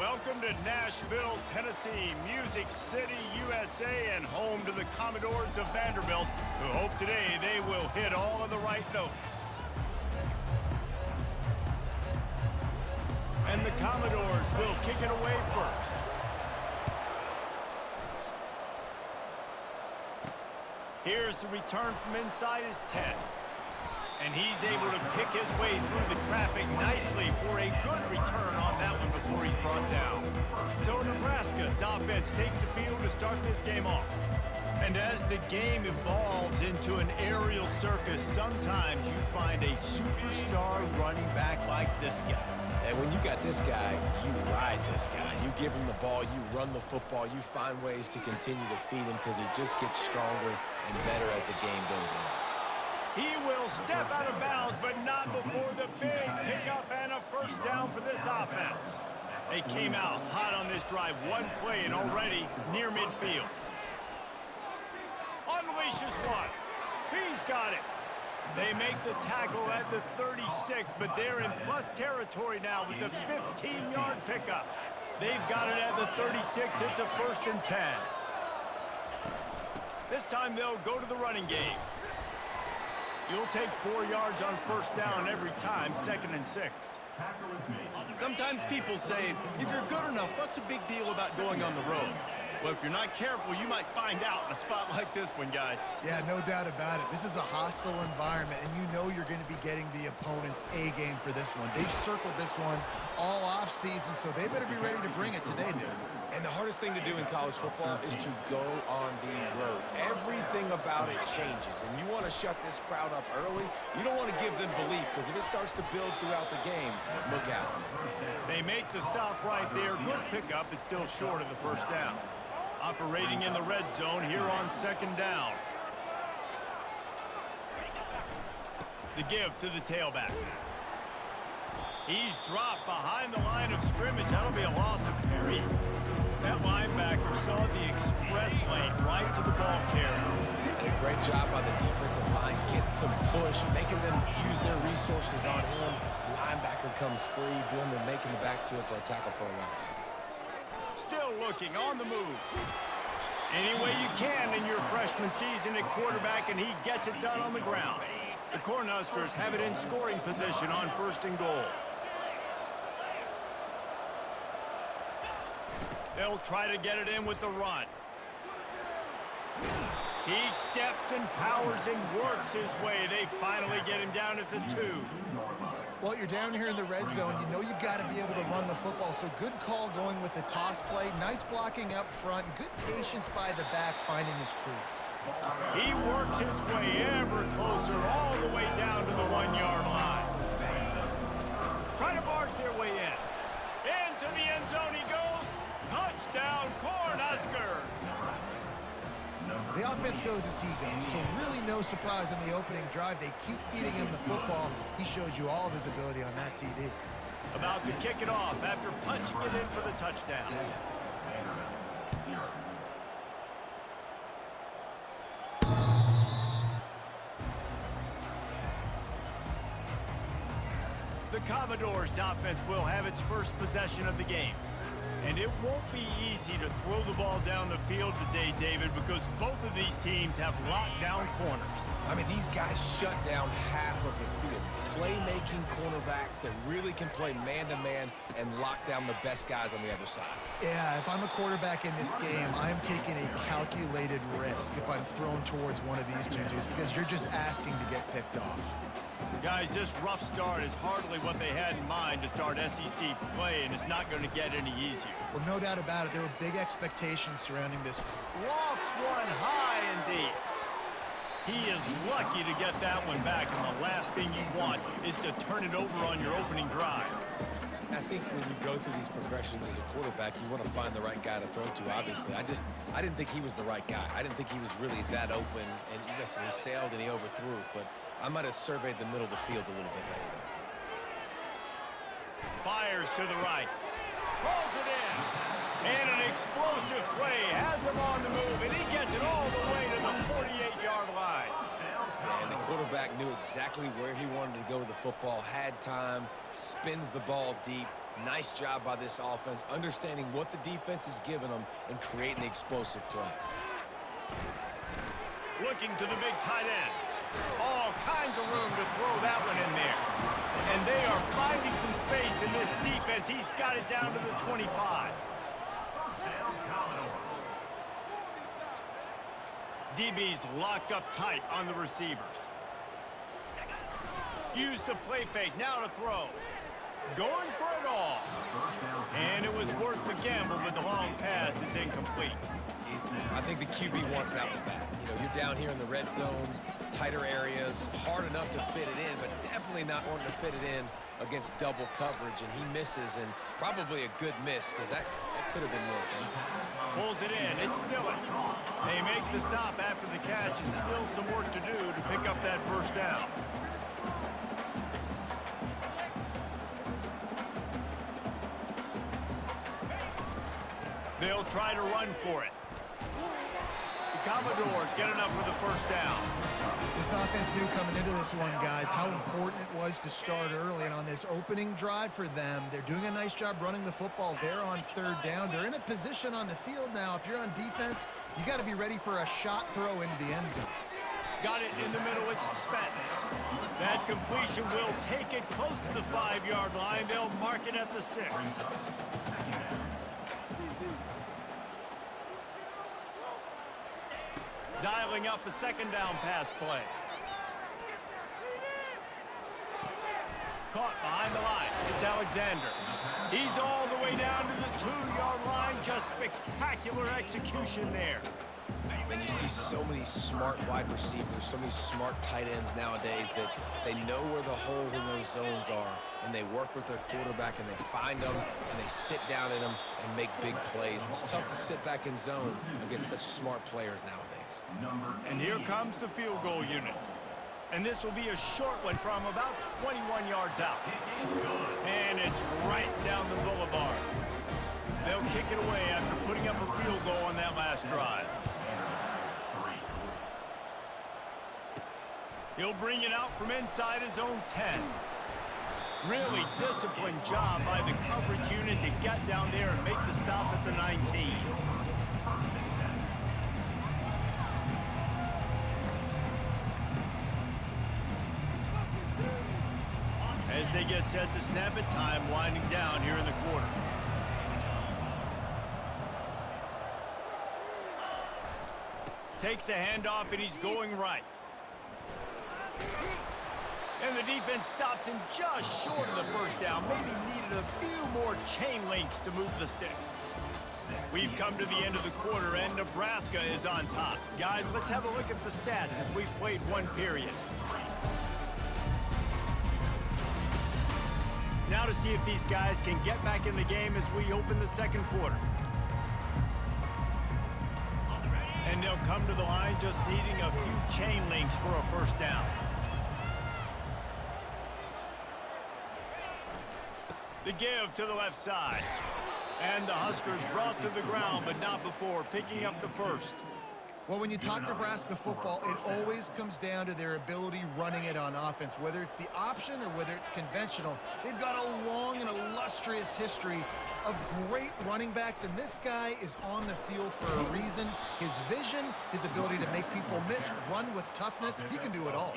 Welcome to Nashville, Tennessee, Music City, USA, and home to the Commodores of Vanderbilt, who hope today they will hit all of the right notes. And the Commodores will kick it away first. Here's the return from inside his 10. And he's able to pick his way through the traffic nicely for a good return on that one before he's brought down. So Nebraska's offense takes the field to start this game off. And as the game evolves into an aerial circus, sometimes you find a superstar running back like this guy. And when you got this guy, you ride this guy. You give him the ball, you run the football, you find ways to continue to feed him because he just gets stronger and better as the game goes on. He will step out of bounds, but not before the big pickup and a first down for this offense. They came out hot on this drive, one play and already near midfield. Unleashes one. He's got it. They make the tackle at the 36, but they're in plus territory now with the 15-yard pickup. They've got it at the 36. It's a 1st and 10. This time they'll go to the running game. You'll take 4 yards on first down every time, 2nd and 6. Sometimes people say, if you're good enough, what's the big deal about going on the road? Well, if you're not careful, you might find out in a spot like this one, guys. Yeah, no doubt about it. This is a hostile environment, and you know you're going to be getting the opponent's A-game for this one. They've circled this one all off-season, so they better be ready to bring it today, dude. And the hardest thing to do in college football is to go on the road. Everything about it changes, and you want to shut this crowd up early. You don't want to give them belief, because if it starts to build throughout the game, look out. They make the stop right there. Good pickup. It's still short of the first down. Operating in the red zone here on 2nd down. The give to the tailback. He's dropped behind the line of scrimmage. That'll be a loss of 3. That linebacker saw the express lane right to the ball carrier. And a great job by the defensive line, getting some push, making them use their resources on him. Linebacker comes free, boom, and making the backfield for a tackle for a loss. Still looking on the move. Any way you can in your freshman season at quarterback, and he gets it done on the ground. The Cornhuskers have it in scoring position on 1st and goal. They'll try to get it in with the run. He steps and powers and works his way. They finally get him down at the 2. Well, you're down here in the red zone. You know you've got to be able to run the football, so good call going with the toss play. Nice blocking up front. Good patience by the back finding his crease. He works his way ever closer all the way down to the 1-yard line. Try to barge their way in. Into the end zone he goes. Touchdown, Cornhuskers! The offense goes as he goes, so really no surprise in the opening drive. They keep feeding him the football. He showed you all of his ability on that TD. About to kick it off after punching it in for the touchdown. The Commodores' offense will have its first possession of the game. And it won't be easy to throw the ball down the field today, David, because both of these teams have locked down corners. I mean, these guys shut down half of the field. Playmaking cornerbacks that really can play man-to-man and lock down the best guys on the other side. Yeah, if I'm a quarterback in this game, I'm taking a calculated risk if I'm thrown towards one of these two dudes because you're just asking to get picked off. Guys, this rough start is hardly what they had in mind to start SEC play, and it's not going to get any easier. Well, no doubt about it. There were big expectations surrounding this. Lofts one high and deep. He is lucky to get that one back, and the last thing you want is to turn it over on your opening drive. I think when you go through these progressions as a quarterback, you want to find the right guy to throw to, obviously. I didn't think he was the right guy. I didn't think he was really that open. And listen, he sailed and he overthrew it, but I might have surveyed the middle of the field a little bit better there. Fires to the right. Pulls it in. And an explosive play has him on the move, and he gets it all the way to the 48-yard line. And the quarterback knew exactly where he wanted to go with the football, had time, spins the ball deep, Nice job by this offense, understanding what the defense is giving them and creating the explosive play. Looking to the big tight end. All kinds of room to throw that one in there. And they are finding some space in this defense. He's got it down to the 25. DB's locked up tight on the receivers. Use the play fake, now to throw. Going for it all. And it was worth the gamble, but the long pass is incomplete. I think the QB wants that one back. You know, you're down here in the red zone, tighter areas, hard enough to fit it in, but definitely not wanting to fit it in against double coverage, and he misses, and probably a good miss, because that could have been worse. Pulls it in, it's Dillon. They make the stop after the catch, and still some work to do to pick up that first down. They'll try to run for it. The Commodores get enough for the first down. This offense knew coming into this one, guys, how important it was to start early. And on this opening drive for them, they're doing a nice job running the football. They're on third down. They're in a position on the field now. If you're on defense, you got to be ready for a shot throw into the end zone. Got it in the middle, it's Spence. That completion will take it close to the 5-yard line. They'll mark it at the 6. Dialing up a second down pass play. Caught behind the line. It's Alexander. He's all the way down to the 2-yard line. Just spectacular execution there. And you see so many smart wide receivers, so many smart tight ends nowadays that they know where the holes in those zones are, and they work with their quarterback, and they find them, and they sit down in them and make big plays. It's tough to sit back in zone against such smart players nowadays. And here comes the field goal unit. And this will be a short one from about 21 yards out. And it's right down the boulevard. They'll kick it away after putting up a field goal on that last drive. He'll bring it out from inside his own 10. Really disciplined job by the coverage unit to get down there and make the stop at the 19. As they get set to snap it, time winding down here in the quarter. Takes the handoff and he's going right. And the defense stops him just short of the first down. Maybe needed a few more chain links to move the sticks. We've come to the end of the quarter, and Nebraska is on top. Guys, let's have a look at the stats as we've played one period. Now to see if these guys can get back in the game as we open the second quarter. And they'll come to the line just needing a few chain links for a first down. The give to the left side. And the Huskers brought to the ground, but not before picking up the first. Well, when you talk Nebraska football, it always comes down to their ability running it on offense. Whether it's the option or whether it's conventional, they've got a long and illustrious history of great running backs, and this guy is on the field for a reason. His vision, his ability to make people miss, run with toughness, he can do it all.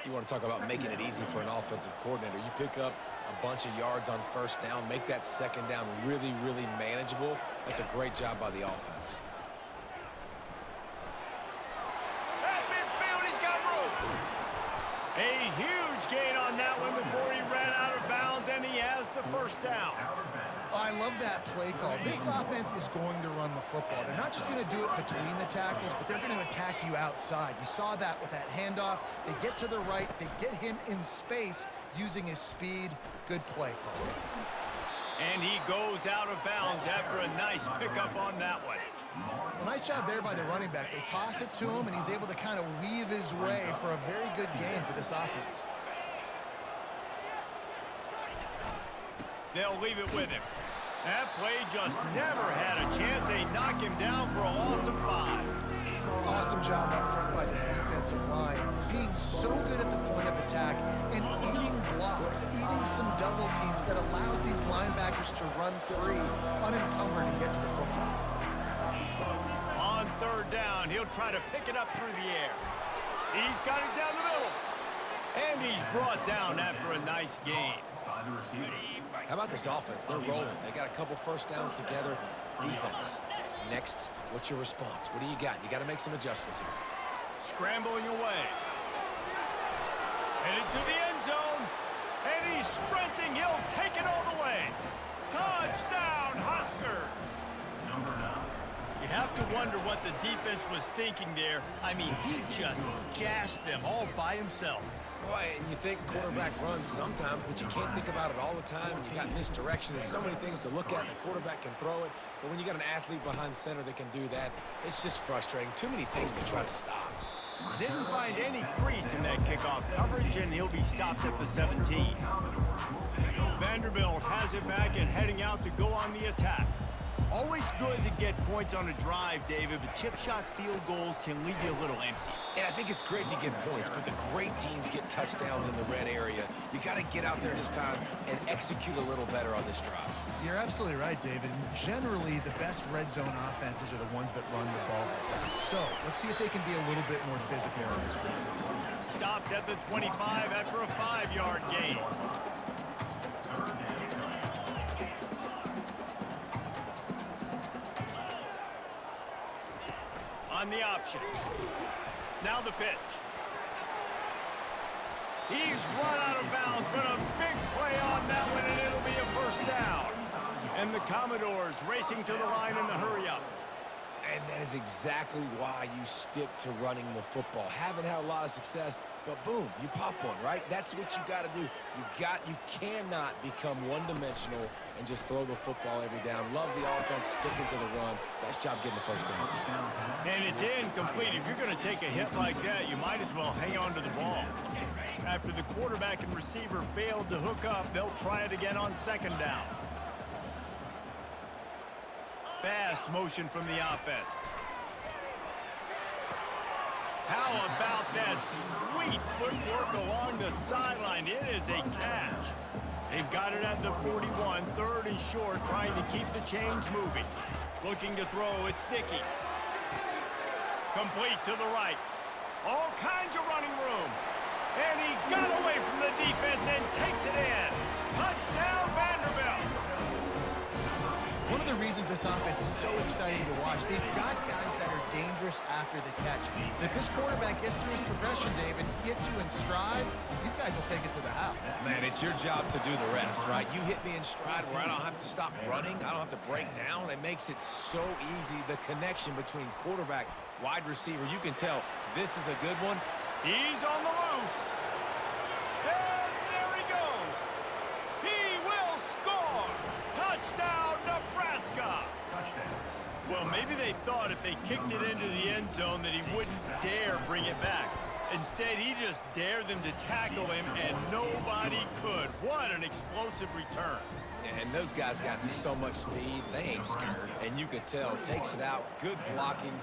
You want to talk about making it easy for an offensive coordinator. You pick up a bunch of yards on first down, make that second down really, really manageable. That's a great job by the offense. At midfield, he's got room. A huge gain on that one before he ran out of bounds, and he has the first down. I love that play call. This offense is going to run the football. They're not just going to do it between the tackles, but they're going to attack you outside. You saw that with that handoff. They get to the right. They get him in space using his speed. Good play call. And he goes out of bounds after a nice pickup on that one. Well, nice job there by the running back. They toss it to him, and he's able to kind of weave his way for a very good gain for this offense. They'll leave it with him. That play just never had a chance. They knock him down for a loss of 5. Awesome awesome job up front by this defensive line, being so good at the point of attack and eating blocks, eating some double teams that allows these linebackers to run free, unencumbered, and get to the football. On third down, he'll try to pick it up through the air. He's got it down the middle. And he's brought down after a nice gain. How about this offense? They're rolling. They got a couple first downs together. Defense. Next, what's your response? What do you got? You got to make some adjustments here. Scrambling away. Headed to the end zone. And he's sprinting. He'll take it all the way. Touchdown, Huskers. You have to wonder what the defense was thinking there. I mean, he just gashed them all by himself. Boy, and you think quarterback runs sometimes, but you can't think about it all the time. You got misdirection. There's so many things to look at. The quarterback can throw it, but when you got an athlete behind center that can do that, it's just frustrating. Too many things to try to stop. Didn't find any crease in that kickoff coverage, and he'll be stopped at the 17. Vanderbilt has it back and heading out to go on the attack. Always good to get points on a drive, David, but chip shot field goals can leave you a little empty. And I think it's great to get points, but the great teams get touchdowns in the red area. You got to get out there this time and execute a little better on this drive. You're absolutely right, David. Generally, the best red zone offenses are the ones that run the ball. So, let's see if they can be a little bit more physical on this drive. Stopped at the 25 after a 5-yard gain. On the option. Now the pitch. He's run out of bounds, but a big play on that one, and it'll be a first down. And the Commodores racing to the line in the hurry-up. And that is exactly why you stick to running the football. Haven't had a lot of success, but boom, you pop one, right? That's what you got to do. You cannot become one-dimensional and just throw the football every down. Love the offense, sticking to the run. Nice job getting the first down. And it's incomplete. If you're going to take a hit like that, you might as well hang on to the ball. After the quarterback and receiver failed to hook up, they'll try it again on second down. Fast motion from the offense. How about that sweet footwork along the sideline? It is a catch. They've got it at the 41, third and short, trying to keep the chains moving. Looking to throw, it's Dickey. Complete to the right. All kinds of running room. And he got away from the defense and takes it in. Touchdown, Vanderbilt. One of the reasons this offense is so exciting to watch, they've got guys that are dangerous after the catch. And if this quarterback gets through his progression, David, hits you in stride, these guys will take it to the house. Man, it's your job to do the rest, right? You hit me in stride where I don't have to stop running. I don't have to break down. It makes it so easy. The connection between quarterback, wide receiver, you can tell this is a good one. He's on the loose. And there he goes. He will score. Touchdown, Nebraska. Well, maybe they thought if they kicked it into the end zone that he wouldn't dare bring it back. Instead, he just dared them to tackle him, and nobody could. What an explosive return. And those guys got so much speed, they ain't scared. And you could tell, takes it out, good blocking,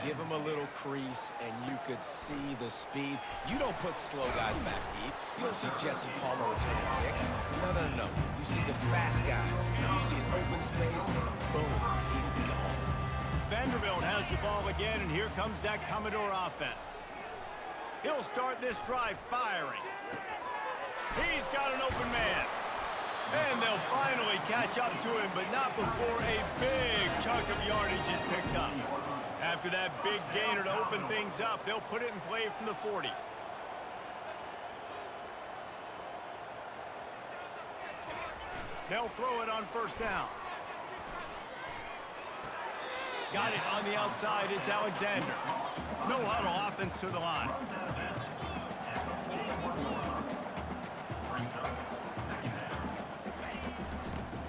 give him a little crease, and you could see the speed. You don't put slow guys back deep. You don't see Jesse Palmer returning kicks. No. You see the fast guys. You see an open space, and boom, he's gone. Vanderbilt has the ball again, and here comes that Commodore offense. He'll start this drive firing. He's got an open man. And they'll finally catch up to him, but not before a big chunk of yardage is picked up. After that big gainer to open things up, they'll put it in play from the 40. They'll throw it on first down. Got it on the outside. It's Alexander. No huddle offense to the line.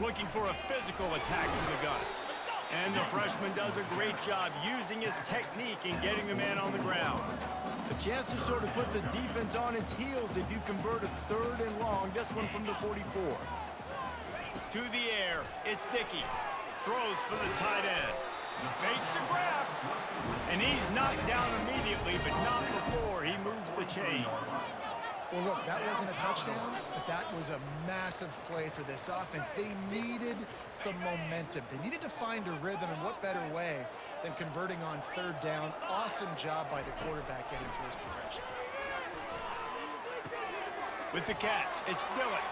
Looking for a physical attack from the gun. And the freshman does a great job using his technique and getting the man on the ground. A chance to sort of put the defense on its heels if you convert a third and long. This one from the 44. To the air, it's Dickey. Throws for the tight end. Makes the grab. And he's knocked down immediately, but not before he moves the chains. Well, look, that wasn't a touchdown, but that was a massive play for this offense. They needed some momentum. They needed to find a rhythm, and what better way than converting on third down. Awesome job by the quarterback getting through his progression. With the catch, it's Dillon.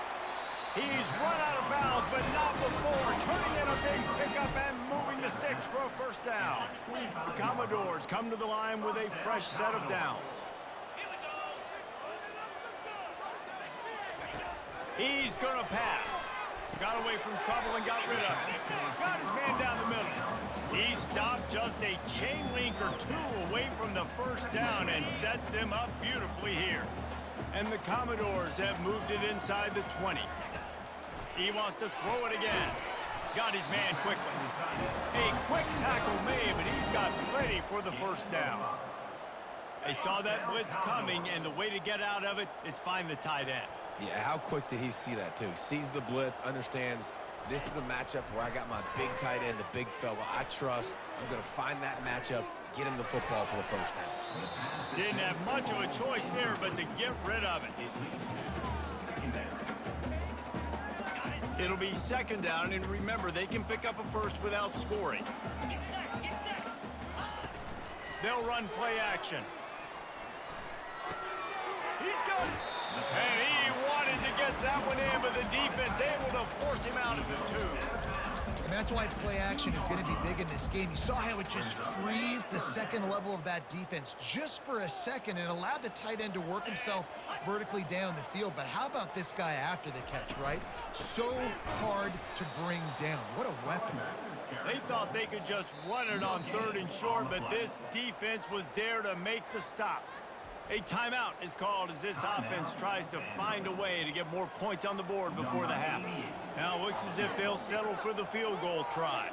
He's run out of bounds, but not before turning in a big pickup and moving the sticks for a first down. The Commodores come to the line with a fresh set of downs. He's going to pass. Got away from trouble and got rid of it. Got his man down the middle. He stopped just a chain link or two away from the first down and sets them up beautifully here. And the Commodores have moved it inside the 20. He wants to throw it again. Got his man quickly. A quick tackle made, but he's got plenty for the first down. They saw that blitz coming, and the way to get out of it is find the tight end. Yeah, how quick did he see that, too? Sees the blitz, understands this is a matchup where I got my big tight end, the big fella I trust. I'm going to find that matchup, get him the football for the first down. Didn't have much of a choice there, but to get rid of it. It'll be second down, and remember, they can pick up a first without scoring. They'll run play action. He's got it. And he wanted to get that one in, but the defense able to force him out of the two. And that's why play action is going to be big in this game. You saw how it just frees the second level of that defense just for a second and allowed the tight end to work himself vertically down the field. But how about this guy after the catch, right? So hard to bring down. What a weapon. They thought they could just run it on third and short, but this defense was there to make the stop. A timeout is called as this offense tries to find a way to get more points on the board before the half. Now it looks as if they'll settle for the field goal try.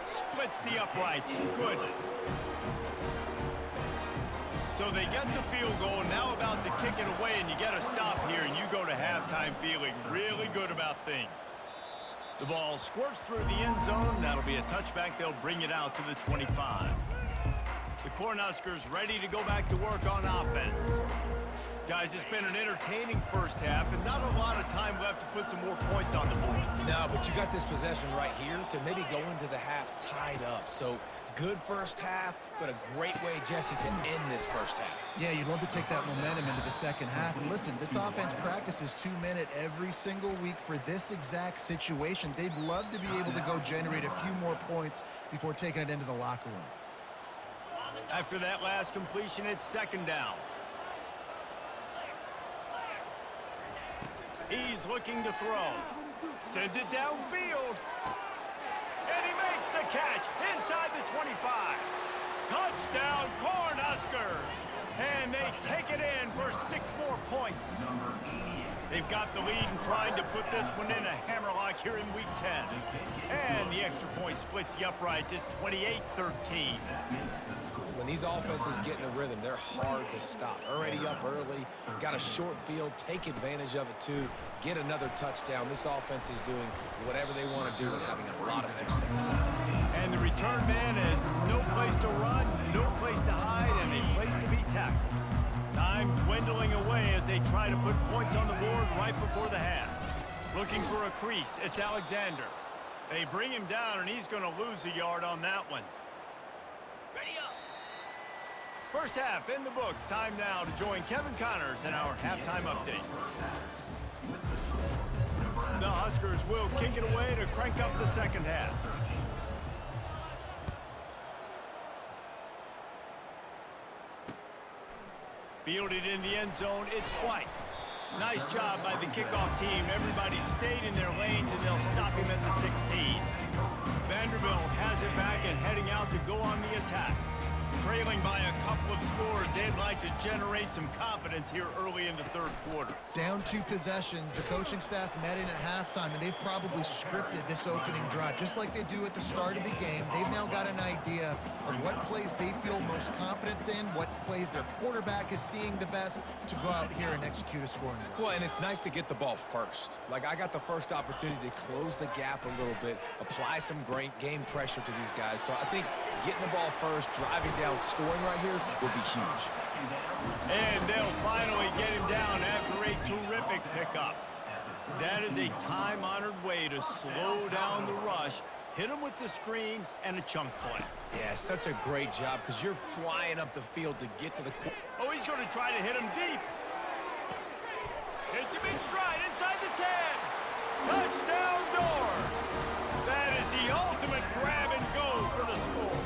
Splits the uprights. Good. So they get the field goal, now about to kick it away, and you get a stop here, and you go to halftime feeling really good about things. The ball squirts through the end zone. That'll be a touchback. They'll bring it out to the 25. The Cornhuskers ready to go back to work on offense. Guys, it's been an entertaining first half and not a lot of time left to put some more points on the board. No, but you got this possession right here to maybe go into the half tied up. So good first half, but a great way, Jesse, to end this first half. Yeah, you'd love to take that momentum into the second half. And listen, this offense practices 2-minute every single week for this exact situation. They'd love to be able to go generate a few more points before taking it into the locker room. After that last completion, it's second down. He's looking to throw. Sends it downfield. And he makes the catch inside the 25. Touchdown, Cornhuskers. And they take it in for 6 more points. They've got the lead and trying to put this one in a hammerlock here in Week 10. And the extra point splits the uprights. It's 28-13. When these offenses get in a rhythm, they're hard to stop. Already up early, got a short field, take advantage of it too, get another touchdown. This offense is doing whatever they want to do and having a lot of success. And the return man has no place to run, no place to hide, and a place to be tackled. Time dwindling away as they try to put points on the board right before the half. Looking for a crease, it's Alexander. They bring him down, and he's going to lose a yard on that one. Ready up. First half in the books. Time now to join Kevin Connors in our halftime update. The Huskers will kick it away to crank up the second half. Fielded in the end zone, it's White. Nice job by the kickoff team. Everybody stayed in their lanes, and they'll stop him at the 16. Vanderbilt has it back and heading out to go on the attack. Trailing by a couple of scores, they'd like to generate some confidence here early in the third quarter. Down 2 possessions, the coaching staff met in at halftime, and they've probably scripted this opening drive, just like they do at the start of the game. They've now got an idea of what plays they feel most confident in, what plays their quarterback is seeing the best to go out here and execute a scoring drive. Well, and it's nice to get the ball first. Like, I got the first opportunity to close the gap a little bit, apply some great game pressure to these guys. So I think getting the ball first, driving down, scoring right here would be huge. And they'll finally get him down after a terrific pickup. That is a time-honored way to slow down the rush, hit him with the screen, and a chunk play. Yeah, such a great job because you're flying up the field to get to the... Oh, he's going to try to hit him deep. Hits him in stride inside the 10. Touchdown doors. That is the ultimate grab and go for the score.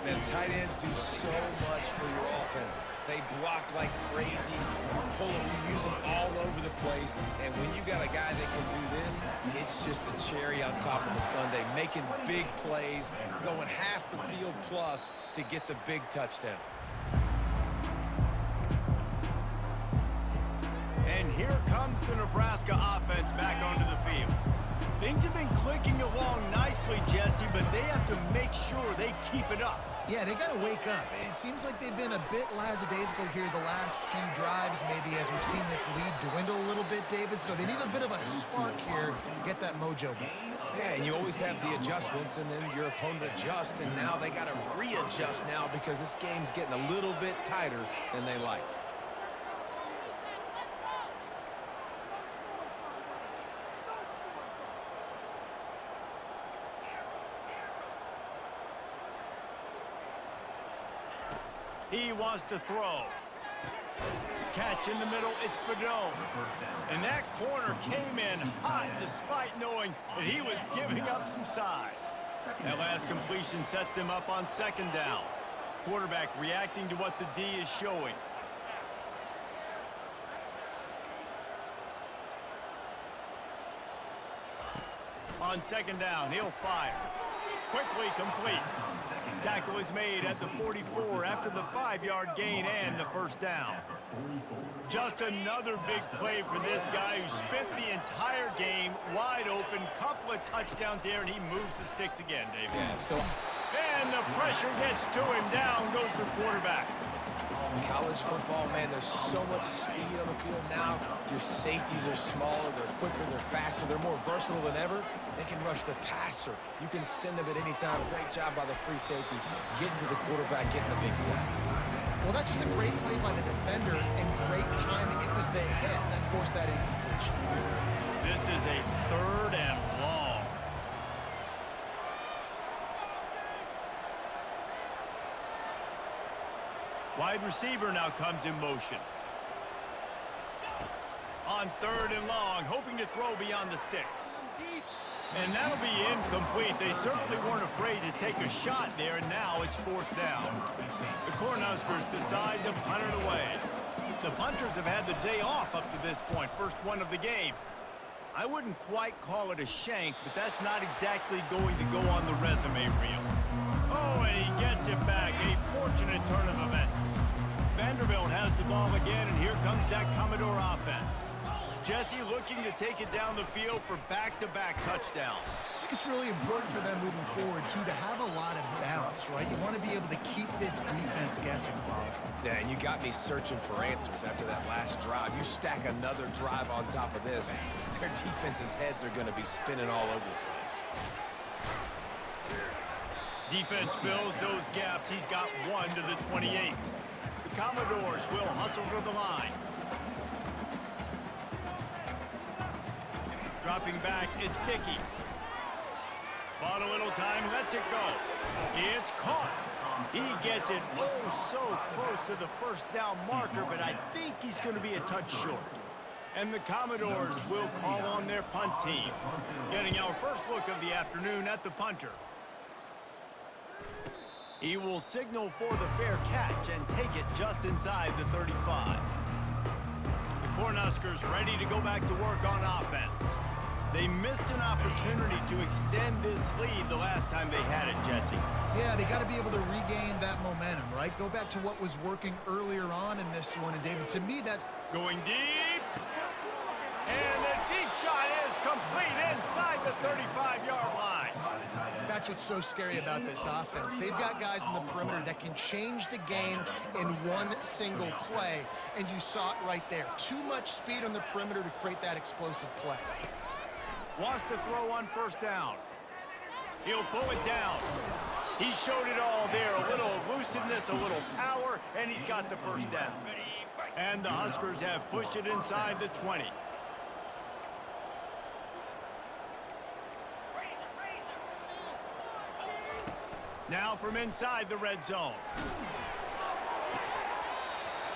Man, tight ends do so much for your offense. They block like crazy. You pull them, you use them all over the place. And when you got a guy that can do this, it's just the cherry on top of the sundae, making big plays, going half the field plus to get the big touchdown. And here comes the Nebraska offense back onto the field. Things have been clicking along nicely, Jesse, but they have to make sure they keep it up. Yeah, they got to wake up. It seems like they've been a bit lackadaisical here the last few drives, maybe as we've seen this lead dwindle a little bit, David. So they need a bit of a spark here to get that mojo back. Yeah, and you always have the adjustments, and then your opponent adjusts, and now they got to readjust now because this game's getting a little bit tighter than they liked. He wants to throw. Catch in the middle, it's Fedot. And that corner came in hot despite knowing that he was giving up some size. That last completion sets him up on second down. Quarterback reacting to what the D is showing. On second down, he'll fire. Quickly complete. Tackle is made at the 44 after the 5-yard gain and the first down. Just another big play for this guy who spent the entire game wide open. Couple of touchdowns there, and he moves the sticks again, David. Yeah, And the pressure gets to him. Down goes the quarterback. college football, man, there's so much speed on the field now. Your safeties are smaller, they're quicker, they're faster, they're more versatile than ever. They can rush the passer. You can send them at any time. Great job by the free safety, getting to the quarterback, getting the big sack. Well, that's just a great play by the defender and great timing. It was the hit that forced that incompletion. This is a 3rd and long. Wide receiver now comes in motion. On 3rd and long, hoping to throw beyond the sticks. And that'll be incomplete. They certainly weren't afraid to take a shot there, and now it's 4th down. The Cornhuskers decide to punt it away. The punters have had the day off up to this point, first one of the game. I wouldn't quite call it a shank, but that's not exactly going to go on the resume reel. Oh, and he gets it back. A fortunate turn of events. Vanderbilt has the ball again, and here comes that Commodore offense. Jesse looking to take it down the field for back-to-back touchdowns. I think it's really important for them moving forward, too, to have a lot of balance, right? You want to be able to keep this defense guessing, Bob. Yeah, and you got me searching for answers after that last drive. You stack another drive on top of this, their defense's heads are going to be spinning all over the place. Defense fills those gaps. He's got one to the 28. The Commodores will hustle to the line. Dropping back, it's Dickey. Bought a little time, lets it go. It's caught. He gets it oh so close to the first down marker, but I think he's going to be a touch short. And the Commodores will call on their punt team. Getting our first look of the afternoon at the punter. He will signal for the fair catch and take it just inside the 35. The Cornhuskers ready to go back to work on offense. They missed an opportunity to extend this lead the last time they had it, Jesse. Yeah, they got to be able to regain that momentum, right? Go back to what was working earlier on in this one. And, David, to me, that's... Going deep. And the deep shot is complete inside the 35-yard line. That's what's so scary about this offense. They've got guys in the perimeter that can change the game in one single play, and you saw it right there. Too much speed on the perimeter to create that explosive play. Wants to throw on first down. He'll pull it down. He showed it all there, a little elusiveness, a little power, and he's got the first down. And the Huskers have pushed it inside the 20. Now from inside the red zone.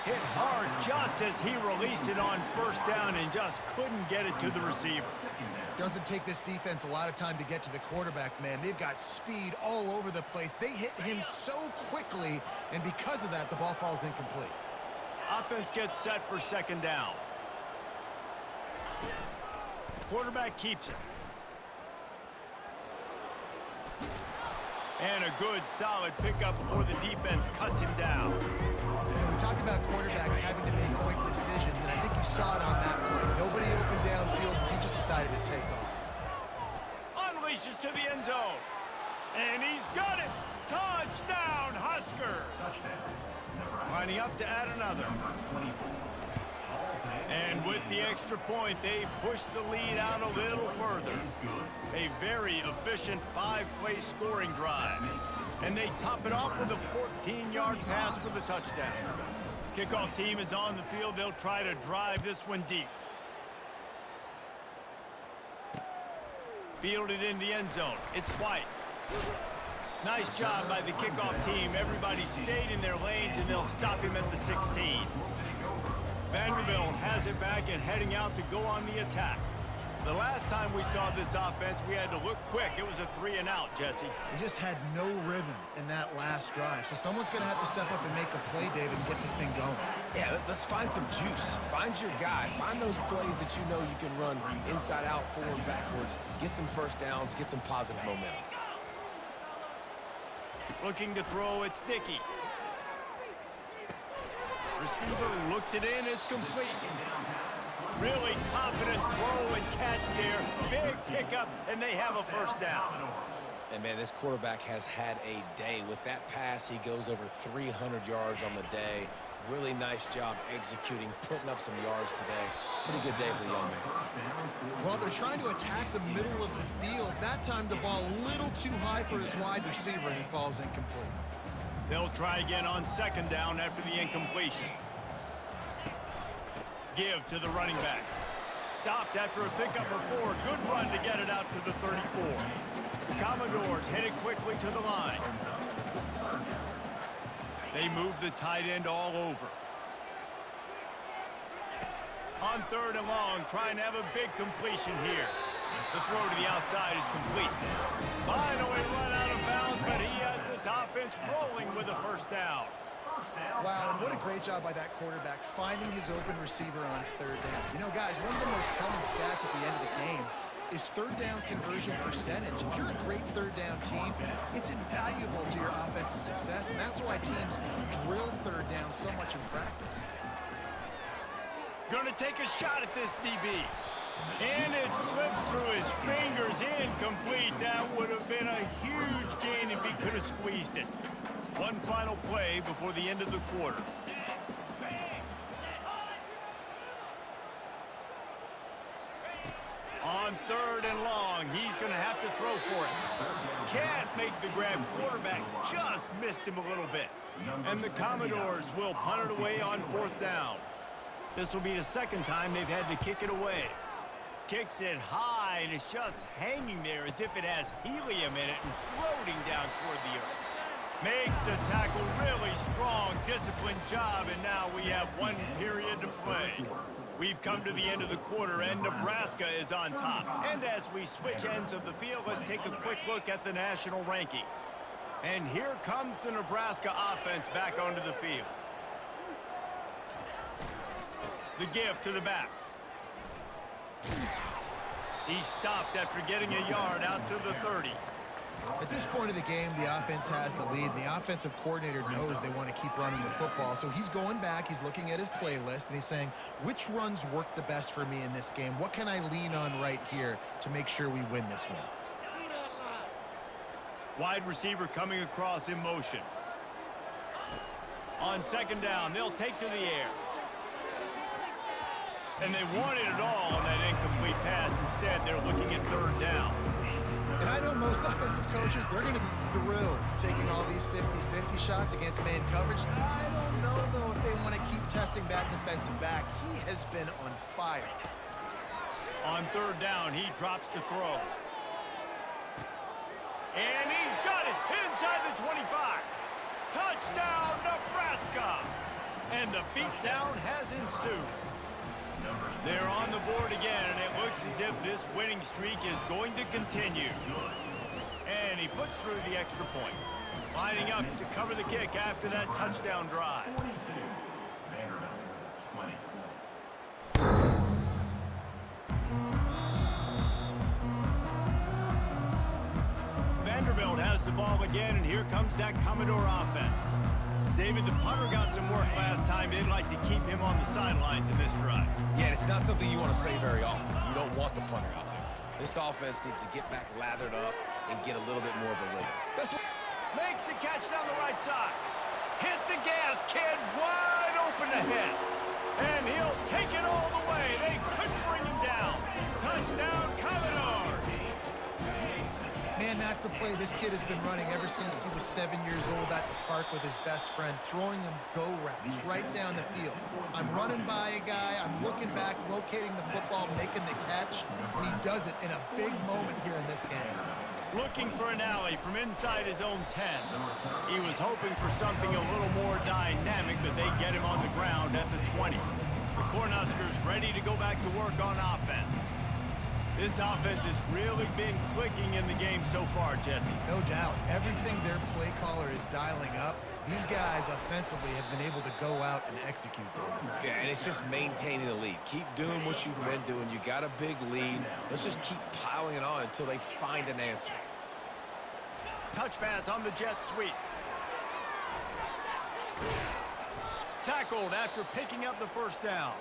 Hit hard just as he released it on first down and just couldn't get it to the receiver. Doesn't take this defense a lot of time to get to the quarterback, man. They've got speed all over the place. They hit him so quickly, and because of that, the ball falls incomplete. Offense gets set for second down. Quarterback keeps it. And a good, solid pickup before the defense cuts him down. We talk about quarterbacks having to make quick decisions, and I think you saw it on that play. Nobody open downfield. He just decided to take off. Unleashes to the end zone. And he's got it. Touchdown, Huskers. Lining up to add another. And with the extra point, they push the lead out a little further. A very efficient 5-play scoring drive. And they top it off with a 14-yard pass for the touchdown. Kickoff team is on the field. They'll try to drive this one deep. Fielded in the end zone. It's White. Nice job by the kickoff team. Everybody stayed in their lanes, and they'll stop him at the 16. Vanderbilt has it back and heading out to go on the attack. The last time we saw this offense, we had to look quick. It was a 3-and-out, Jesse. They just had no rhythm in that last drive. So someone's going to have to step up and make a play, David, and get this thing going. Yeah, let's find some juice. Find your guy. Find those plays that you know you can run inside out, forward, backwards. Get some first downs. Get some positive momentum. Looking to throw, it's Dickey. Receiver looks it in, it's complete. Really confident throw and catch there. Big pickup, and they have a first down. And, man, this quarterback has had a day. With that pass, he goes over 300 yards on the day. Really nice job executing, putting up some yards today. Pretty good day for the young man. Well, they're trying to attack the middle of the field. That time the ball a little too high for his wide receiver, and he falls incomplete. They'll try again on second down after the incompletion. Give to the running back. Stopped after a pickup of 4. Good run to get it out to the 34. The Commodores headed quickly to the line. They move the tight end all over. On third and long, trying to have a big completion here. The throw to the outside is complete. Finally run out of bounds, but he has this offense rolling with a first down. Wow, and what a great job by that quarterback finding his open receiver on third down. You know, guys, one of the most telling stats at the end of the game is third down conversion percentage. If you're a great third down team, it's invaluable to your offensive success, and that's why teams drill third down so much in practice. Gonna take a shot at this DB. And it slips through his fingers, incomplete. That would have been a huge gain if he could have squeezed it. One final play before the end of the quarter. On third and long, he's going to have to throw for it. Can't make the grab. Quarterback just missed him a little bit. And the Commodores will punt it away on fourth down. This will be the second time they've had to kick it away. Kicks it high, and it's just hanging there as if it has helium in it and floating down toward the earth. Makes the tackle really strong, disciplined job, and now we have one period to play. We've come to the end of the quarter, and Nebraska is on top. And as we switch ends of the field, let's take a quick look at the national rankings. And here comes the Nebraska offense back onto the field. The give to the back. He stopped after getting a yard out to the 30. At this point of the game, the offense has the lead, and the offensive coordinator knows they want to keep running the football. So he's going back, he's looking at his playlist, and he's saying, which runs work the best for me in this game? What can I lean on right here to make sure we win this one? Wide receiver coming across in motion. On second down, they'll take to the air. And they wanted it all on that incomplete pass. Instead, they're looking at third down. And I know most offensive coaches, they're going to be thrilled to taking all these 50-50 shots against man coverage. I don't know, though, if they want to keep testing that defensive back. He has been on fire. On third down, he drops to throw. And he's got it inside the 25. Touchdown, Nebraska! And the beatdown has ensued. They're on the board again, and it looks as if this winning streak is going to continue. And he puts through the extra point. Lining up to cover the kick after that touchdown drive. Vanderbilt has the ball again, and here comes that Commodore offense. David, the punter got some work last time. They'd like to keep him on the sidelines in this drive. Yeah, it's not something you want to say very often. You don't want the punter out there. This offense needs to get back lathered up and get a little bit more of a rhythm. Makes the catch down the right side. Hit the gas, kid. Wide open ahead. And he'll take it all the way. They couldn't bring him down. Touchdown, Commodores. Man, that's a play this kid has been running ever since he was 7 years old at the park with his best friend, throwing him go routes right down the field. I'm running by a guy, I'm looking back, locating the football, making the catch, and he does it in a big moment here in this game. Looking for an alley from inside his own 10. He was hoping for something a little more dynamic, but they get him on the ground at the 20. The Cornhuskers ready to go back to work on offense. This offense has really been clicking in the game so far, Jesse. No doubt. Everything their play caller is dialing up, these guys offensively have been able to go out and execute them. Yeah, and it's just maintaining the lead. Keep doing what you've been doing. You got a big lead. Let's just keep piling it on until they find an answer. Touch pass on the jet sweep. Tackled after picking up the first down.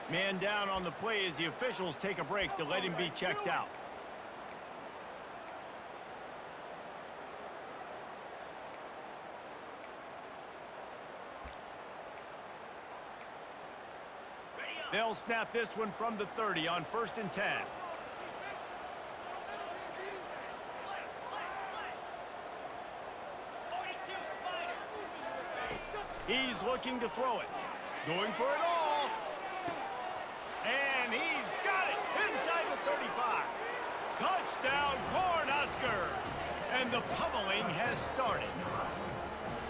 Man down on the play as the officials take a break to let him be checked out. They'll snap this one from the 30 on 1st and 10. He's looking to throw it. Going for it all. And he's got it inside the 35. Touchdown, Cornhuskers. And the pummeling has started.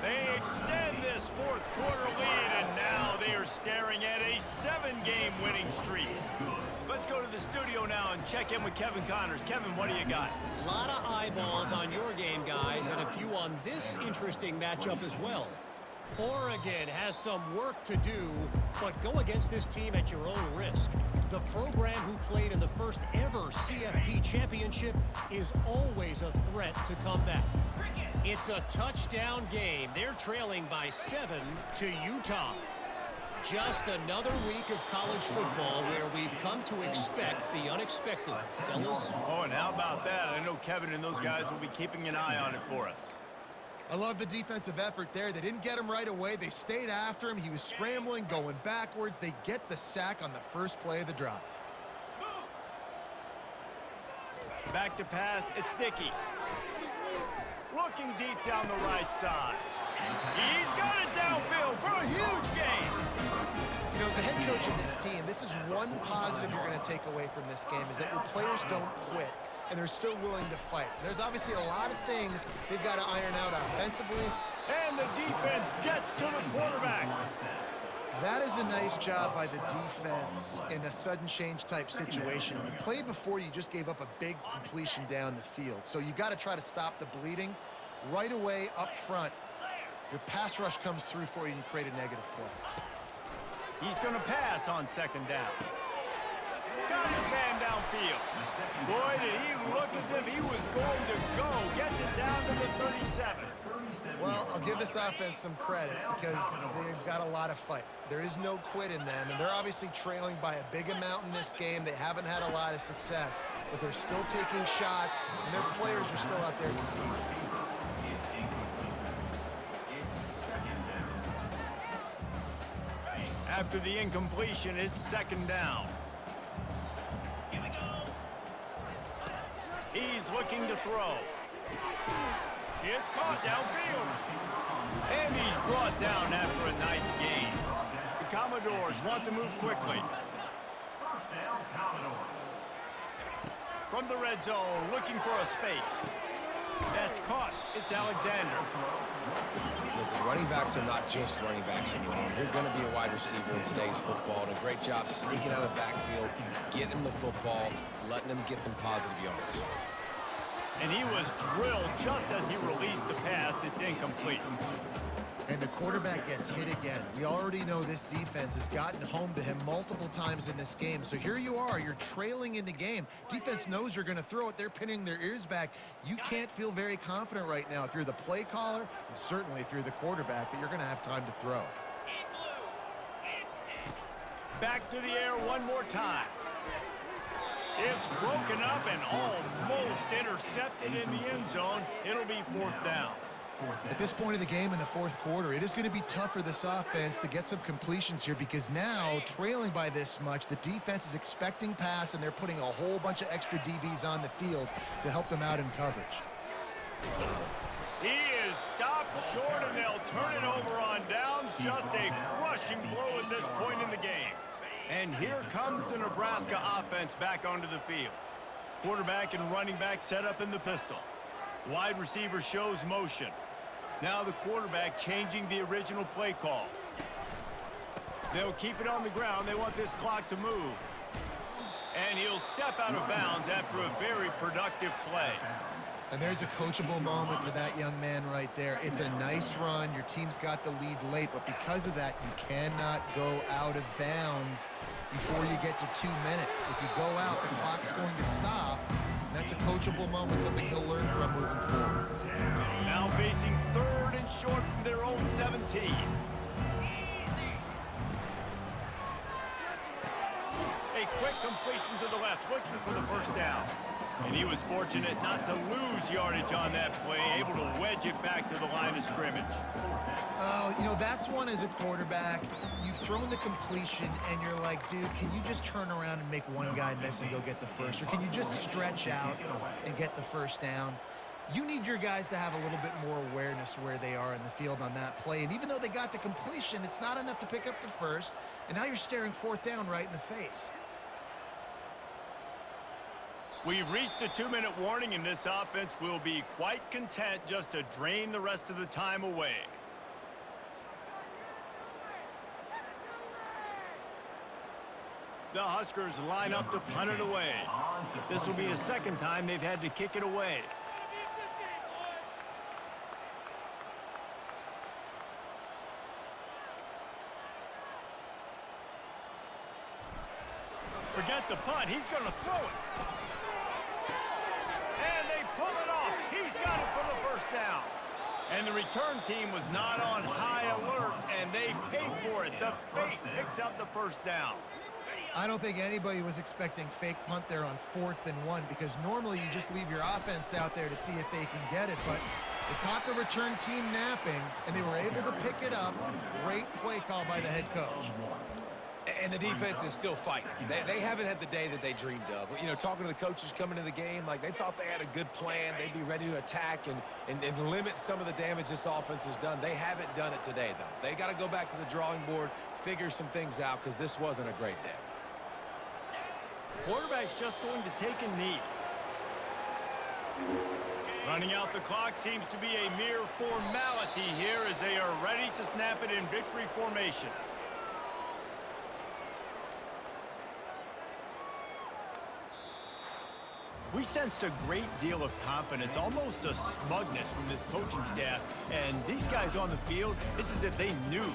They extend this fourth quarter lead, and now they are staring at a 7-game winning streak. Let's go to the studio now and check in with Kevin Connors. Kevin, what do you got? A lot of eyeballs on your game, guys, and a few on this interesting matchup as well. Oregon has some work to do, but go against this team at your own risk. The program who played in the first ever CFP championship is always a threat to come back. It's a touchdown game. They're trailing by 7 to Utah. Just another week of college football where we've come to expect the unexpected, fellas. Oh, and how about that? I know Kevin and those guys will be keeping an eye on it for us. I love the defensive effort there. They didn't get him right away. They stayed after him. He was scrambling, going backwards. They get the sack on the first play of the drive. Back to pass. It's Dickey. Looking deep down the right side. He's got it downfield for a huge gain. You know, as the head coach of this team, this is one positive you're going to take away from this game, is that your players don't quit, and they're still willing to fight. There's obviously a lot of things they've got to iron out offensively. And the defense gets to the quarterback. That is a nice job by the defense in a sudden change type situation. The play before, you just gave up a big completion down the field. So you got to try to stop the bleeding right away up front. Your pass rush comes through for you and create a negative play. He's going to pass on 2nd down. Got his man downfield. Boy, did he look as if he was going to go. Gets it down to the 37. Well, I'll give this offense some credit because they've got a lot of fight. There is no quit in them, and they're obviously trailing by a big amount in this game. They haven't had a lot of success, but they're still taking shots, and their players are still out there competing. After the incompletion, it's 2nd down. He's looking to throw. It's caught downfield. And he's brought down after a nice gain. The Commodores want to move quickly. From the red zone, looking for a space. That's caught. It's Alexander. Listen, running backs are not just running backs anymore. You're going to be a wide receiver in today's football. And a great job sneaking out of the backfield, getting the football, letting them get some positive yards. And he was drilled just as he released the pass. It's incomplete. And the quarterback gets hit again. We already know this defense has gotten home to him multiple times in this game. So here you are, you're trailing in the game. Defense knows you're going to throw it. They're pinning their ears back. You can't feel very confident right now if you're the play caller, and certainly if you're the quarterback, that you're going to have time to throw. Back to the air one more time. It's broken up and almost intercepted in the end zone. It'll be 4th down. At this point of the game in the 4th quarter, it is going to be tough for this offense to get some completions here because now, trailing by this much, the defense is expecting pass, and they're putting a whole bunch of extra DBs on the field to help them out in coverage. He is stopped short, and they'll turn it over on downs. Just a crushing blow at this point in the game. And here comes the Nebraska offense back onto the field. Quarterback and running back set up in the pistol. Wide receiver shows motion. Now the quarterback changing the original play call. They'll keep it on the ground. They want this clock to move. And he'll step out of bounds after a very productive play. And there's a coachable moment for that young man right there. It's a nice run. Your team's got the lead late, but because of that, you cannot go out of bounds before you get to 2 minutes. If you go out, the clock's going to stop. And that's a coachable moment, something he'll learn from moving forward. Now facing 3rd and short from their own 17. A quick completion to the left, looking for the 1st down. And he was fortunate not to lose yardage on that play, able to wedge it back to the line of scrimmage. You know, that's one as a quarterback. You've thrown the completion, and you're like, dude, can you just turn around and make one guy miss and go get the first? Or can you just stretch out and get the 1st down? You need your guys to have a little bit more awareness where they are in the field on that play. And even though they got the completion, it's not enough to pick up the 1st. And now you're staring 4th down right in the face. We've reached the 2-minute warning, and this offense will be quite content just to drain the rest of the time away. The Huskers line up to punt it away. This will be the 2nd time they've had to kick it away. Forget the punt. He's going to throw it. And they pull it off. He's got it for the 1st down. And the return team was not on high alert, and they paid for it. The fake picks up the 1st down. I don't think anybody was expecting fake punt there on 4th and 1 because normally you just leave your offense out there to see if they can get it. But they caught the return team napping, and they were able to pick it up. Great play call by the head coach. And the defense is still fighting. They haven't had the day that they dreamed of. You know, talking to the coaches coming to the game, like they thought they had a good plan. They'd be ready to attack and limit some of the damage this offense has done. They haven't done it today, though. They got to go back to the drawing board, figure some things out, because this wasn't a great day. Quarterback's just going to take a knee. Running out the clock seems to be a mere formality here as they are ready to snap it in victory formation. We sensed a great deal of confidence, almost a smugness from this coaching staff. And these guys on the field, it's as if they knew